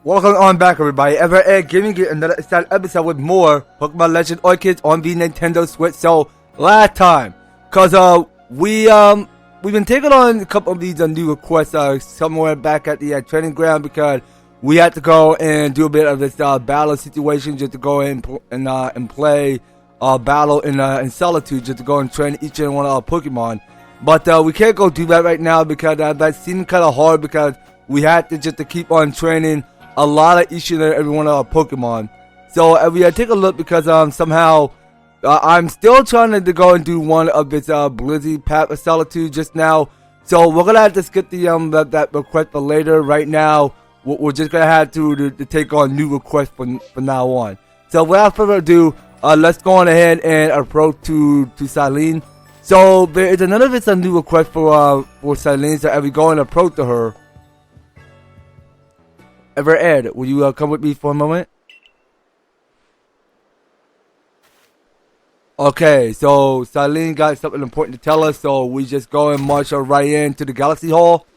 Welcome on back, everybody. EVER-TASTIC giving you another exciting episode with more Pokemon Legends Arceus on the Nintendo Switch. So last time, we've been taking on a couple of these new requests somewhere back at the training ground because we had to go and do a bit of this battle situation just to go in and play battle in solitude, just to go and train each and one of our Pokemon. But we can't go do that right now because that seemed kind of hard because we had to just to keep on training a lot of each and every one of our Pokemon. So we take a look because somehow I'm still trying to go and do one of this Blizzy Path of Solitude just now. So we're gonna have to skip the that request for later. Right now, we're just gonna have to take on new requests from now on. So without further ado, let's go on ahead and approach to Cyllene. So there is another new request for Cyllene. So as we go and approach to her. EVER-TASTIC, will you come with me for a moment? Okay, so Cyllene got something important to tell us, so we just go and march her right into the Galaxy Hall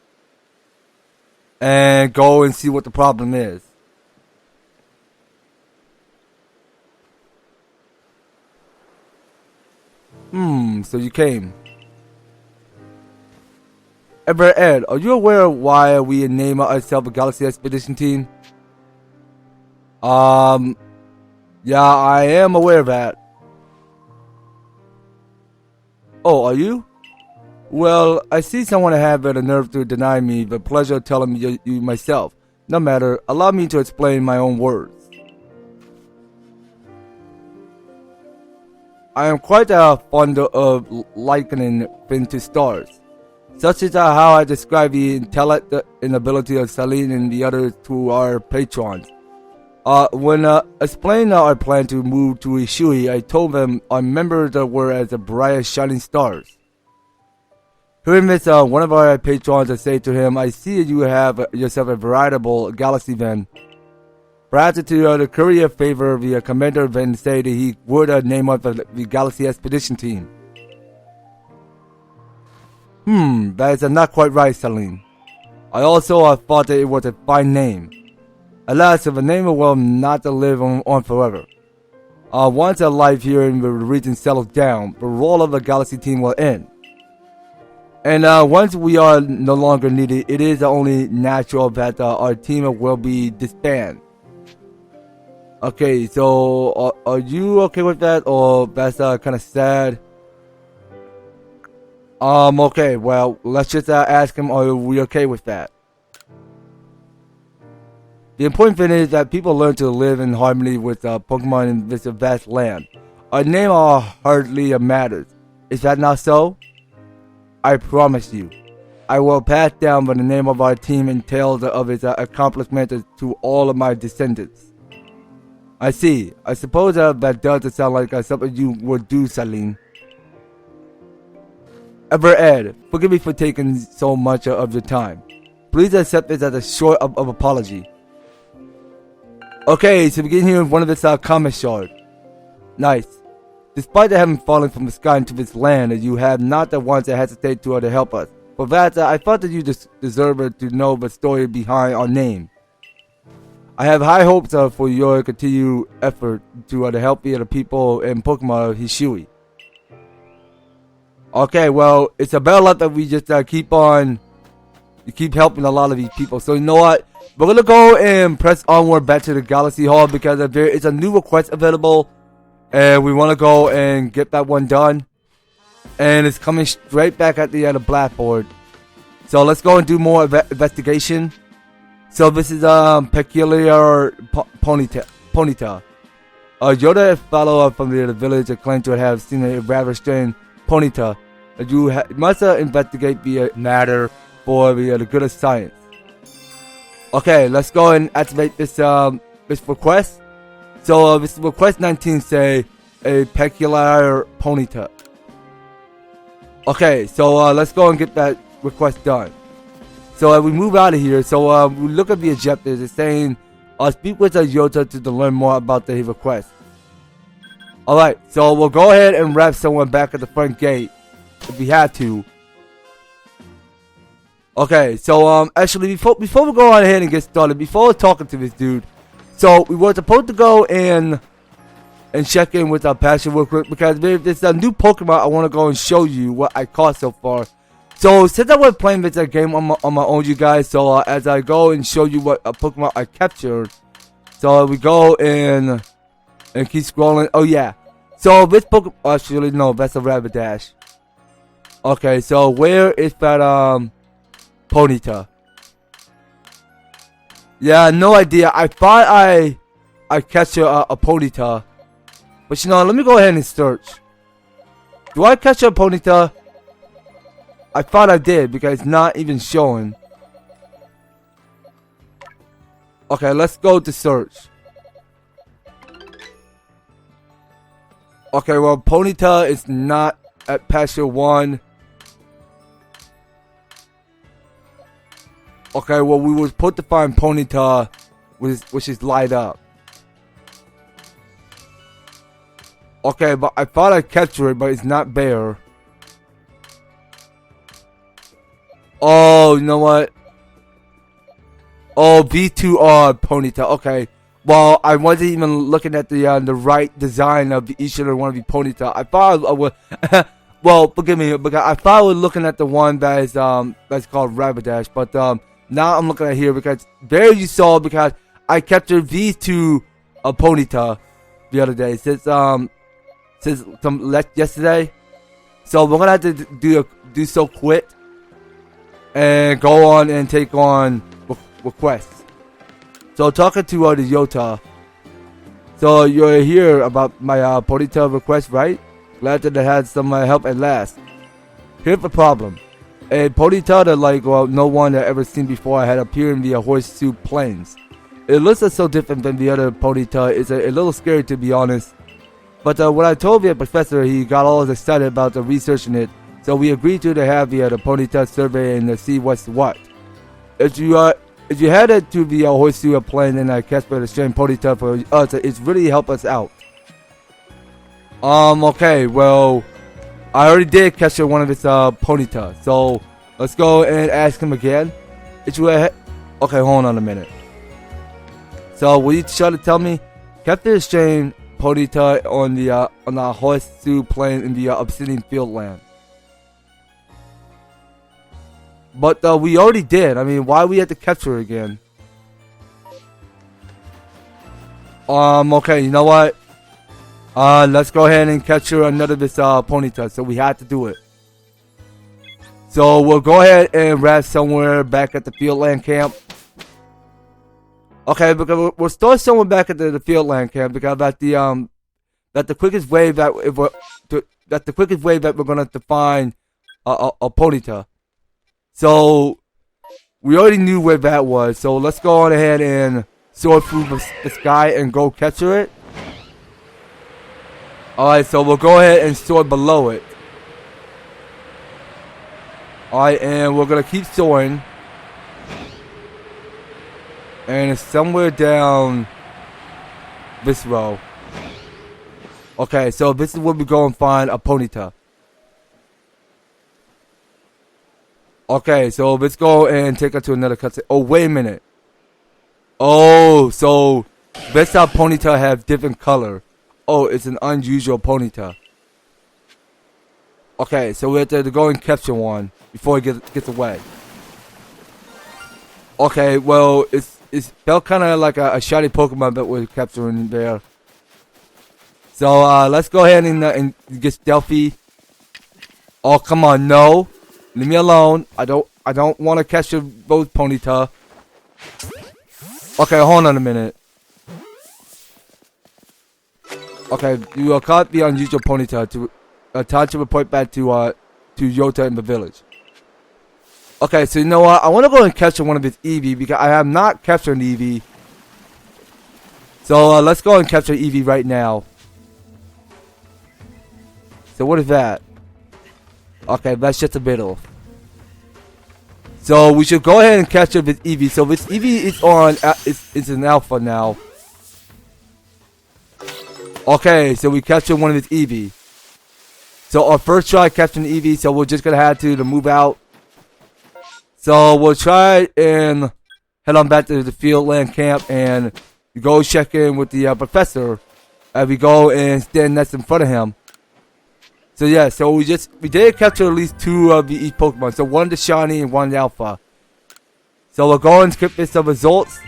and go and see what the problem is. So you came. EVER-TASTIC, are you aware of why we name ourselves a Galaxy Expedition Team? Yeah, I am aware of that. Oh, are you? Well, I see someone have the nerve to deny me the pleasure of telling me you myself. No matter, allow me to explain my own words. I am quite fond of likening things to stars. Such is how I describe the intellect and ability of Cyllene and the others to our patrons. When explaining our plan to move to Hisui, I told them our members were as bright as shining stars. Hearing this, one of our patrons said to him, I see you have yourself a veritable galaxy then. Perhaps to the courier favor, the commander then said that he would name up the Galaxy Expedition Team. That is not quite right, Cyllene. I also thought that it was a fine name. Alas, the name will not live on forever. Once our life here in the region settles down, the role of the Galaxy Team will end. And once we are no longer needed, it is only natural that our team will be disbanded. Okay, so are you okay with that, or that's kind of sad? Okay, well, let's just ask him, are we okay with that? The important thing is that people learn to live in harmony with Pokemon in this vast land. Our name hardly matters. Is that not so? I promise you, I will pass down the name of our team and tales of its accomplishments to all of my descendants. I see. I suppose that does sound like something you would do, Cyllene. EVER-TASTIC, forgive me for taking so much of your time. Please accept this as a short of apology. Okay, so we begin here with one of this comment shard. Nice. Despite having fallen from the sky into this land, you have not the ones that hesitate to help us. For that, I thought that you deserve to know the story behind our name. I have high hopes for your continued effort to help the people and Pokemon of Hisui. Okay, well, it's a better luck that we just keep helping a lot of these people. So you know what? We're going to go and press onward back to the Galaxy Hall because there is a new request available. And we want to go and get that one done. And it's coming straight back at the blackboard. So let's go and do more investigation. So this is Peculiar Ponyta. Yota, a fellow from the village, claimed to have seen a rather strange Ponyta. You must investigate the matter for the good of science. Okay, let's go and activate this request. So this request 19 say a Peculiar Ponyta. Okay, so let's go and get that request done. So we move out of here. So we look at the objectives. It's saying speak with Yota to learn more about the request. Alright, so we'll go ahead and wrap someone back at the front gate if we had to. Okay, so actually before we go on ahead and get started, before talking to this dude, so we were supposed to go and check in with our passion real quick because there's a new Pokemon I want to go and show you what I caught so far. So since I was playing this game on my own, you guys, so as I go and show you what Pokemon I captured, so we go and keep scrolling. Oh yeah, so this Pokemon, actually no, that's a Rapidash. Okay, so where is that Ponyta? Yeah, no idea. I thought I captured a Ponyta, but you know, let me go ahead and search. Do I capture a Ponyta? I thought I did because it's not even showing. Okay, let's go to search. Okay, well, Ponyta is not at pasture 1. Okay, well, we were supposed to find Ponyta, which is light up. Okay, but I thought I captured it, but it's not there. Oh, you know what? Oh, V2R Ponyta. Okay. Well, I wasn't even looking at the right design of each and every one of the Ponyta. I thought I was. Well, forgive me, because I thought I was looking at the one that is that's called Rapidash, but now I'm looking at here because there you saw because I captured V2 Ponyta the other day since yesterday. So we're gonna have to do so quick and go on and take on requests. So talking to the Yota. So you're here about my Ponyta request, right? Glad that it had some help at last. Here's the problem. A Ponyta that no one had ever seen before had appeared in the Horseshoe Plains. It looks so different than the other Ponyta. It's a little scary to be honest. But when I told the professor, he got all excited about the researching it. So we agreed to have the Ponyta survey and see what's what. If you headed to the Horseshoe Plain and catch the strange Ponyta for us, it's really help us out. Okay, well, I already did catch one of his Ponyta, so let's go and ask him again. Okay, hold on a minute. So will you try to tell me, capture the strange Ponyta on the Horseshoe Plain in the Obsidian Fieldland? But we already did. I mean, why we had to capture it again? Okay, you know what? Let's go ahead and capture another of this Ponyta. So we had to do it. So we'll go ahead and rest somewhere back at the Fieldland camp. Okay, because we'll start somewhere back at the Fieldland camp because that the quickest way that we're gonna have to find a Ponyta. So we already knew where that was. So let's go on ahead and soar through the sky and go capture it. Alright, so we'll go ahead and soar below it. Alright, and we're gonna keep soaring. And it's somewhere down this row. Okay, so this is where we go and find a Ponyta. Okay, so let's go and take her to another cutscene. Oh, wait a minute. Oh, so that's how Ponyta have different color. Oh, it's an unusual Ponyta. Okay, so we have to go and capture one before it gets away. Okay, well, it felt kind of like a shiny Pokemon that we're capturing there. So let's go ahead and get stealthy. Oh, come on, no. Leave me alone. I don't want to capture both Ponyta. Okay, hold on a minute. Okay, you caught the unusual Ponyta. Time to report back to Yota in the village. Okay, so you know what? I want to go and capture one of his Eevee because I have not captured an Eevee. So let's go and capture Eevee right now. So what is that? Okay, that's just a bit off. So we should go ahead and capture this Eevee. So this Eevee is on, it's an alpha now. Okay, so we captured one of his Eevee. So our first try capturing Eevee, so we're just gonna have to move out. So we'll try and head on back to the field land camp and go check in with the professor as we go and stand next in front of him. So yeah, so we did capture at least 2 of the each Pokemon. So 1 the shiny and 1 the alpha. So we'll go and skip this the results.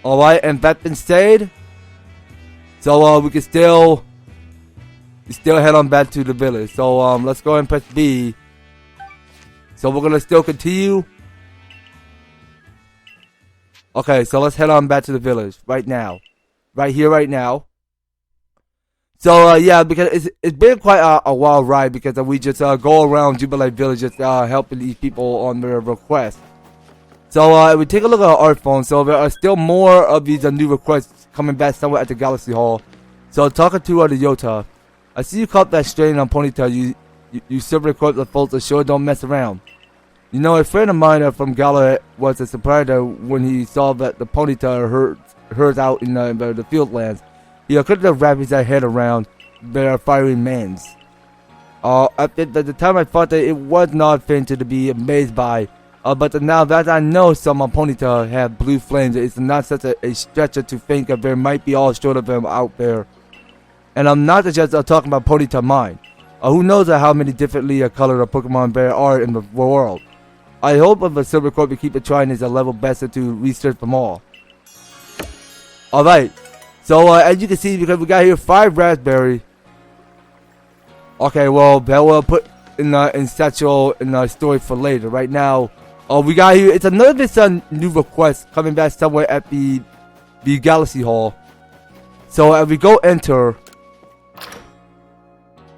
Alright, and that being said, so we can still head on back to the village. So let's go and press B. So we're gonna still continue. Okay, so let's head on back to the village right now. Right here, right now. So yeah, because it's been quite a wild ride because we just go around Jubilee Village just helping these people on their requests. So we take a look at our phone. So there are still more of these new requests coming back somewhere at the Galaxy Hall. So talking to the Yota, I see you caught that strain on Ponyta. You silver equipped the folks that sure don't mess around. You know, a friend of mine from Gala was a surprise when he saw that the Ponyta herds out in the field lands. He couldn't have wrapped his head around their fiery mans. At the time I thought that it was not fair to be amazed by, but now that I know some Ponyta have blue flames, it's not such a stretcher to think that there might be all short of them out there. And I'm not just talking about Ponyta mine. Who knows how many differently colored Pokemon there are in the world. I hope of a Silver Corp to keep trying his level best to research them all. Alright. So, as you can see, because we got here 5 raspberry. Okay, well, that will put in satchel in story for later. Right now, we got here. It's another new request coming back somewhere at the Galaxy Hall. So, as we go enter.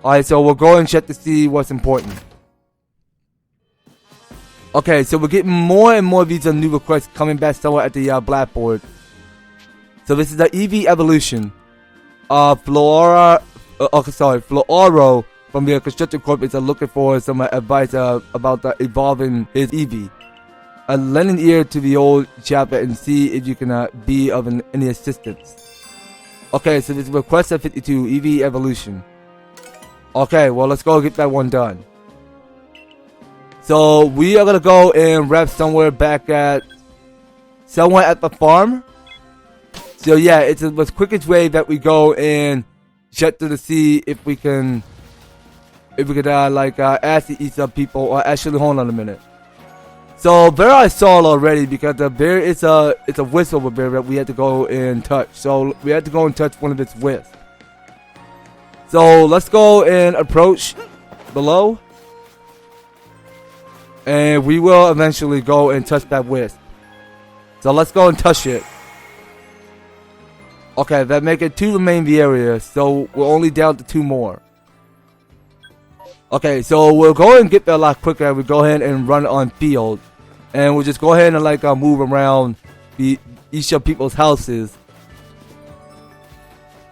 Alright, so we'll go and check to see what's important. Okay, so we're getting more and more of these new requests coming back somewhere at the blackboard. So this is the Eevee evolution. Floraro from the Construction Corp is looking for some advice about evolving his Eevee. Lend an ear to the old chapter and see if you can be of any assistance. Okay, so this is request at 52, Eevee evolution. Okay, well let's go get that one done. So we are gonna go and wrap somewhere at the farm. So yeah, it's the quickest way that we go and check to see if we can ask these people, or actually hold on a minute. So there I saw already because there is it's a whistle over there that we had to go and touch. So we had to go and touch one of its wisps. So let's go and approach below. And we will eventually go and touch that wisp. So let's go and touch it. Okay, that make it 2 remain the area, so we're only down to 2 more. Okay, so we'll go and get there a lot quicker. We go ahead and run on field, and we'll just go ahead and move around each of people's houses.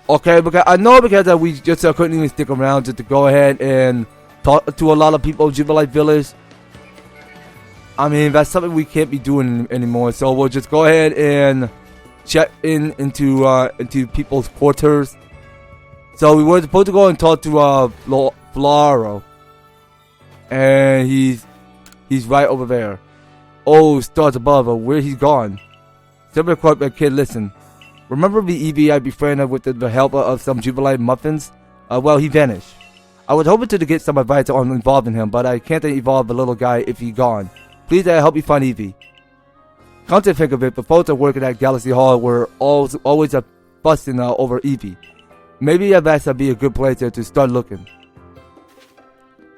Okay, because I know because we just couldn't even stick around just to go ahead and talk to a lot of people in Jubilee Village. I mean, that's something we can't be doing anymore. So we'll just go ahead and check into people's quarters. So we were supposed to go and talk to Floraro, and he's right over there. Oh, stars above, where he's gone. Silver Corp kid, listen. Remember the Eevee I befriended with the help of some Jubilee muffins? Well, he vanished. I was hoping to get some advice on involving him, but I can't evolve the little guy if he's gone. Please help me find Eevee. Come to think of it, the folks that work at that Galaxy Hall were always fussing over Eevee. Maybe that's be a good place to start looking.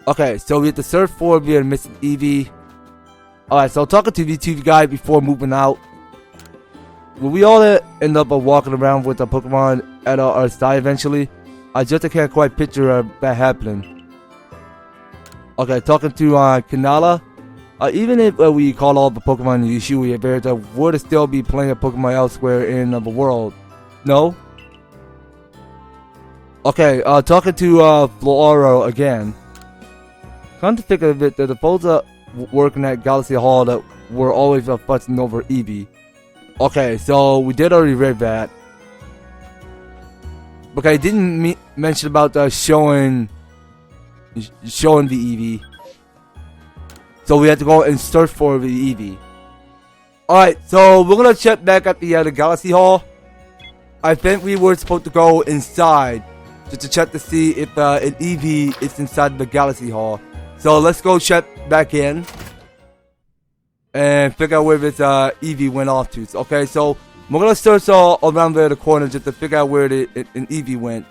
Okay, so we have to search for the missing Eevee. Alright, so talking to the 2 guys before moving out. Will we all end up walking around with a Pokemon at our side eventually? I just can't quite picture that happening. Okay, talking to Kanala. Even if we call all the Pokemon in Yushui, there would still be plenty of Pokemon elsewhere in the world. No? Okay, talking to Floraro again. Come to think of it, the folks working at Galaxy Hall that were always fussing over Eevee. Okay, so we did already read that. But I didn't mention about showing the Eevee. So we have to go and search for the Eevee. Alright, so we're gonna check back at the Galaxy Hall. I think we were supposed to go inside just to check to see if an Eevee is inside the Galaxy Hall. So let's go check back in and figure out where this Eevee went off to. Okay, so we're gonna search all around there the corner just to figure out where an Eevee went.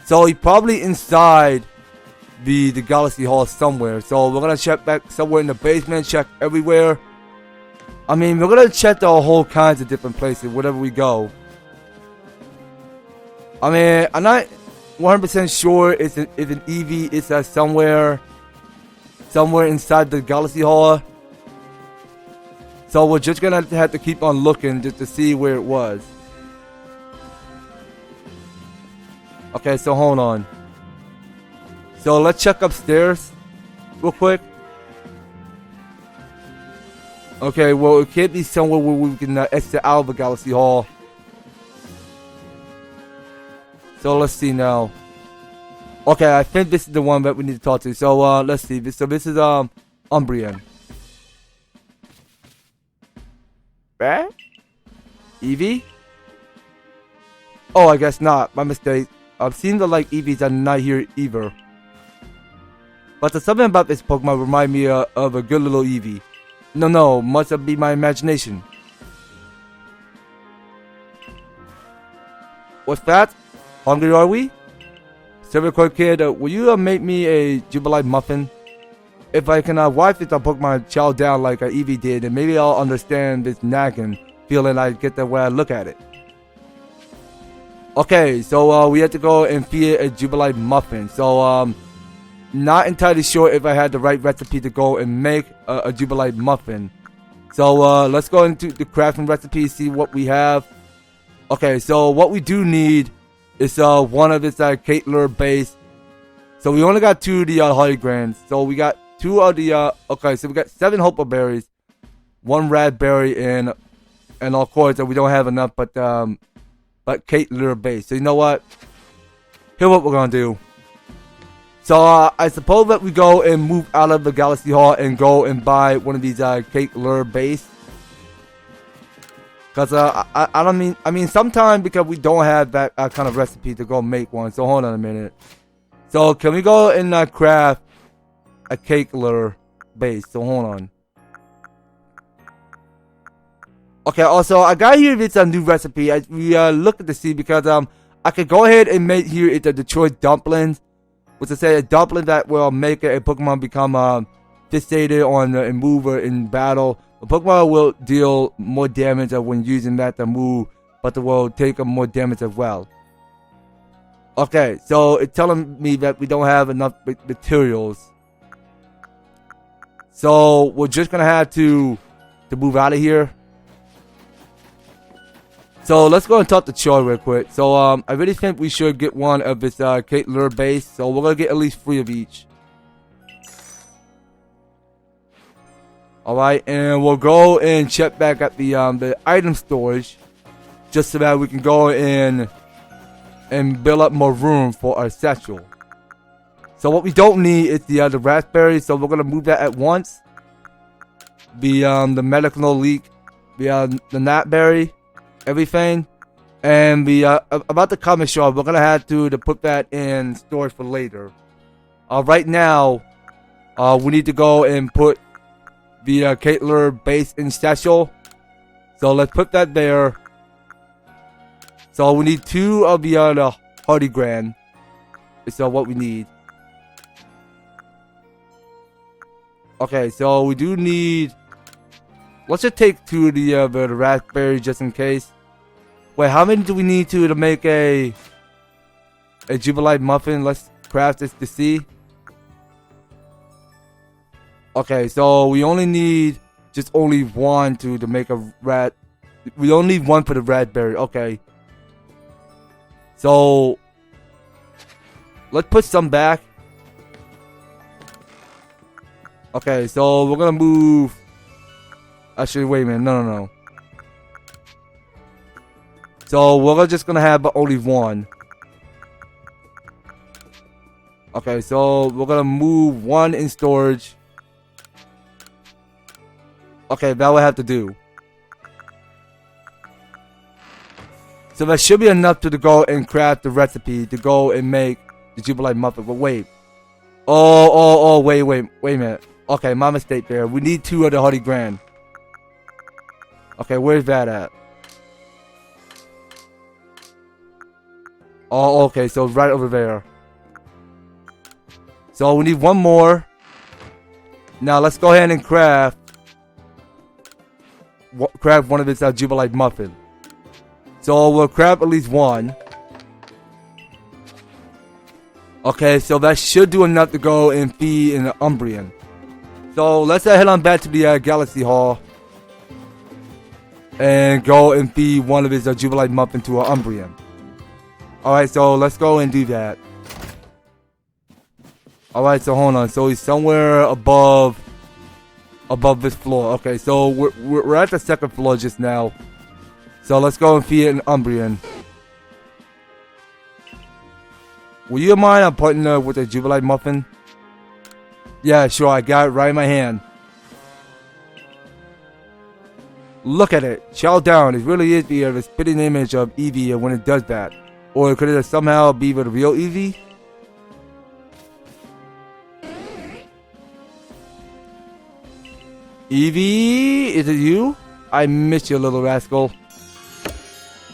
So he probably inside the Galaxy Hall somewhere. So we're gonna check back somewhere in the basement, check everywhere. I mean, we're gonna check the whole kinds of different places wherever we go. I mean, I'm not 100% sure if an Eevee is somewhere inside the Galaxy Hall. So we're just gonna have to keep on looking just to see where it was. Okay, so hold on. So let's check upstairs real quick. Okay, well, it can't be somewhere where we can exit out of the Galaxy Hall. So let's see now. Okay, I think this is the one that we need to talk to. So let's see. So this is Umbreon. Eh? Eevee? Oh, I guess not. My mistake. Seems like Eevees are not here either. But there's something about this Pokemon remind me of a good little Eevee. No, must be my imagination. What's that? Hungry are we? Silver Coat Kid, will you make me a Jubilite muffin? If I can wipe this Pokemon chow down like Eevee did, then maybe I'll understand this nagging feeling I get the way I look at it. Okay, so we have to go and feed a Jubilite muffin. So not entirely sure if I had the right recipe to go and make a Jubilite muffin. So let's go into the crafting recipe, see what we have. Okay, so what we do need is one of its Cake Lure base. So we only got 2 of the Holly Grands. So we got 2 of the okay, so we got 7 Hopa Berries, 1 Raspberry, and of course we don't have enough but Cake Lure base. So you know what? Here's what we're gonna do. So I suppose that we go and move out of the Galaxy Hall and go and buy one of these Cake Lure base. Cause I mean sometimes because we don't have that kind of recipe to go make one. So hold on a minute. So can we go and craft a Cake Lure base? So hold on. Okay. Also, I got here this new recipe. We looked to see because I could go ahead and make here it the Detroit dumplings. Which is a dumpling that will make a Pokemon become fixated on a mover in battle. The Pokemon will deal more damage when using that to move, but it will take more damage as well. Okay, so it's telling me that we don't have enough materials. So we're just gonna have to move out of here. So let's go and talk to Choi real quick. So I really think we should get one of this Cake Lure base. So we're gonna get at least 3 of each. Alright, and we'll go and check back at the item storage. Just so that we can go in and build up more room for our satchel. So what we don't need is the raspberry, so we're gonna move that at once. The medical leak, the gnatberry, everything, and about the comic shop, we're gonna have to put that in storage for later. Right now, we need to go and put the Cake Lure base in satchel. So let's put that there. So we need 2 of the Hardy Grand. Is what we need. Okay, so we do need. Let's just take 2 of the raspberry just in case. Wait, how many do we need to make a Jubilite muffin? Let's craft this to see. Okay, so we only need only 1 to make a rat. We only need 1 for the raspberry. Okay. So let's put some back. Okay, so we're gonna move. Actually, wait a minute. No. So we're just gonna have only 1. Okay, so we're gonna move 1 in storage. Okay, that would have to do. So that should be enough to go and craft the recipe to go and make the Jubilee muffin. But wait. Wait a minute. Okay, my mistake there. We need 2 of the 100 grand. Okay, where's that at? Oh, okay, so right over there. So we need 1 more. Now let's go ahead and craft one of its Jubilee muffin. So we'll craft at least 1. Okay, so that should do enough to go and feed an Umbreon. So let's head on back to the Galaxy Hall and go and feed one of his Jubilee muffin to an Umbreon. Alright, so let's go and do that. Alright, so hold on. So he's somewhere above this floor. Okay, so we're at the 2nd floor just now. So let's go and feed an Umbreon. Will you mind putting with a Jubilee muffin? Yeah, sure. I got it right in my hand. Look at it. Chow down. It really is the spitting image of Eevee when it does that. Or could it somehow be the real Eevee? Eevee, is it you? I miss you, little rascal.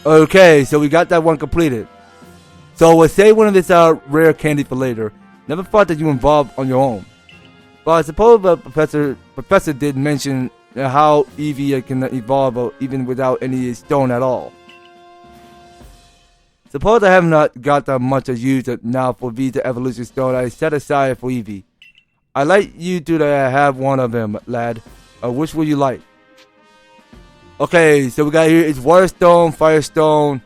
Okay, so we got that one completed. So we'll save one of this rare candy for later. Never thought that you involved on your own. But I suppose the professor did mention how Eevee can evolve even without any stone at all. Suppose I have not got that much to use now for the evolution stone I set aside for Eevee. I'd like you to have one of them, lad. Which would you like? Okay, so we got here it's Water Stone, Fire Stone,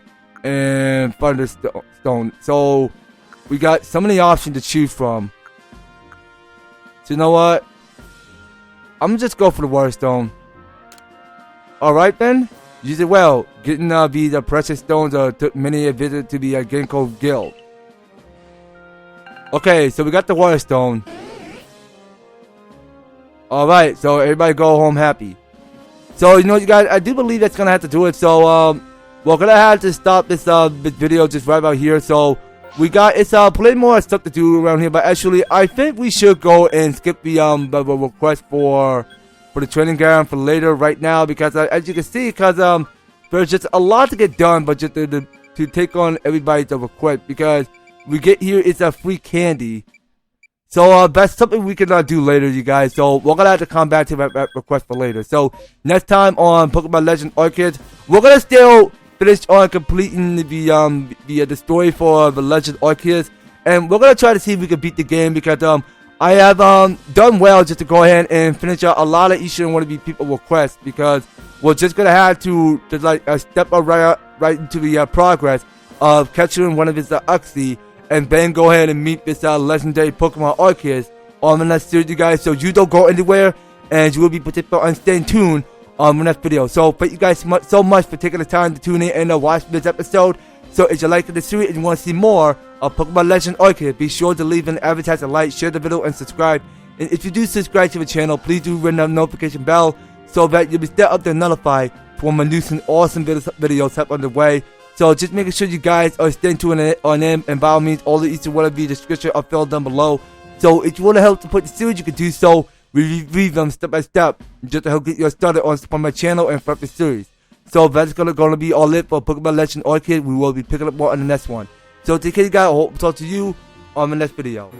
and Thunder Stone. So we got so many options to choose from. So you know what? I'm gonna just go for the Water Stone. Alright then. Use it well. Getting the precious stones took many a visit to the Genko Guild. Okay, so we got the Water Stone. Alright, so everybody go home happy. So, you know, you guys, I do believe that's gonna have to do it. So, we're gonna have to stop this video just right about here. So, we got, it's plenty more stuff to do around here. But actually, I think we should go and skip the request for the training ground for later right now. Because, as you can see, there's just a lot to get done. But just to take on everybody's request. Because we get here, it's a free candy. So, that's something we can do later, you guys. So, we're going to have to come back to that request for later. So, next time on Pokemon Legends Arceus, we're going to still finish on completing the story for the Legends Arceus. And we're going to try to see if we can beat the game. Because, I have done well just to go ahead and finish out a lot of each and one of these people requests. Because we're just going to have to step up right into the progress of capturing one of his Uxie. And then go ahead and meet this legendary Pokemon Arceus on the next series, you guys. So you don't go anywhere, and you will be participating and staying tuned on the next video. So thank you guys so much for taking the time to tune in and watch this episode. So if you like the series and you want to see more of Pokemon Legends Arceus, be sure to leave an advertisement, like, share the video, and subscribe. And if you do subscribe to the channel, please do ring the notification bell so that you'll be still up there notified for my new and awesome videos up on the way. So just making sure you guys are staying tuned on them, and by all means, all the each one of the description are filled down below. So if you want to help support the series, you can do so. We review them step by step just to help get you started on my channel and for the series. So that's gonna be all it for Pokemon Legends Arceus. We will be picking up more on the next one. So take care, you guys. I hope to talk to you on the next video.